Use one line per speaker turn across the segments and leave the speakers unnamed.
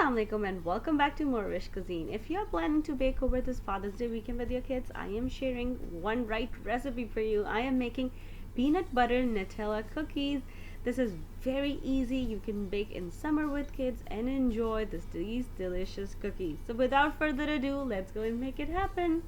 Assalamualaikum and welcome back to morEwish Cuisine. If you're planning to bake over this Father's Day weekend with your kids, I am sharing one right recipe for you. I am making peanut butter Nutella cookies. This is very easy. You can bake in summer with kids and enjoy these delicious cookies. So without further ado, let's go and make it happen.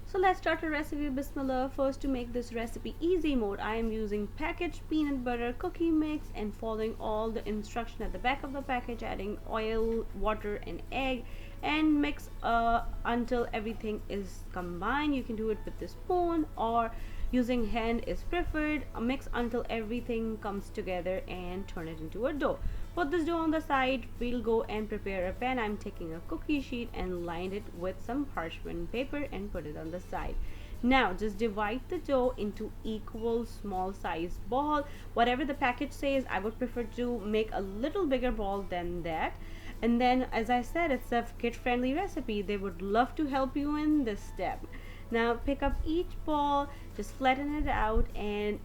So let's start a recipe. Bismillah. First, to make this recipe easy mode, I am using packaged peanut butter cookie mix and following all the instruction at the back of the package, adding oil, water and egg, and mix until everything is combined. You can do it with the spoon or using hand is preferred. Mix until everything comes together and turn it into a dough. Put this dough on the side. We'll go and prepare a pan. I'm taking a cookie sheet and lined it with some parchment paper and put it on the side. Now just divide the dough into equal small size ball. Whatever the package says, I would prefer to make a little bigger ball than that. And then, as I said, it's a kid friendly recipe. They would love to help you in this step. Now pick up each ball, just flatten it out and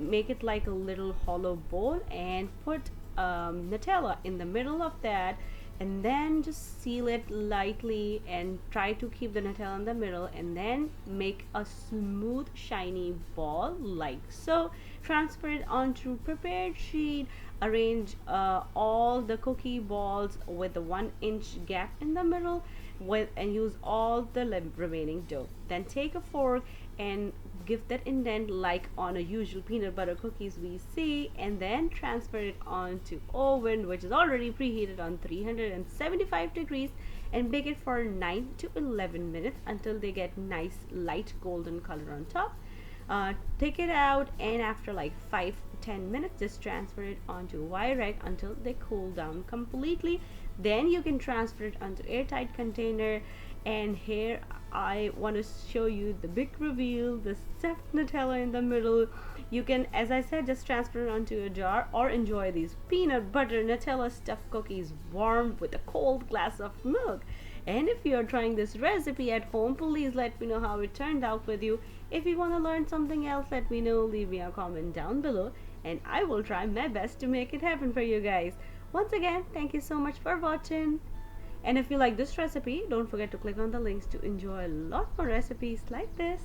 make it like a little hollow bowl and put Nutella in the middle of that, and then just seal it lightly and try to keep the Nutella in the middle, and then make a smooth shiny ball like so. Transfer it onto prepared sheet. Arrange all the cookie balls with the 1-inch gap in the middle and use all the remaining dough. Then take a fork and give that indent like on a usual peanut butter cookies we see, and then transfer it onto oven, which is already preheated on 375 degrees, and bake it for 9 to 11 minutes until they get nice light golden color on top. Take it out, and after like 5-10 minutes just transfer it onto wire rack until they cool down completely. Then you can transfer it onto airtight container. And here I want to show you the big reveal, the stuffed Nutella in the middle. You can, as I said, just transfer it onto a jar or enjoy these peanut butter Nutella stuffed cookies warm with a cold glass of milk. And if you're trying this recipe at home, please let me know how it turned out with you. If you want to learn something else, let me know. Leave me a comment down below and I will try my best to make it happen for you guys. Once again, thank you so much for watching. And if you like this recipe, don't forget to click on the links to enjoy a lot more recipes like this.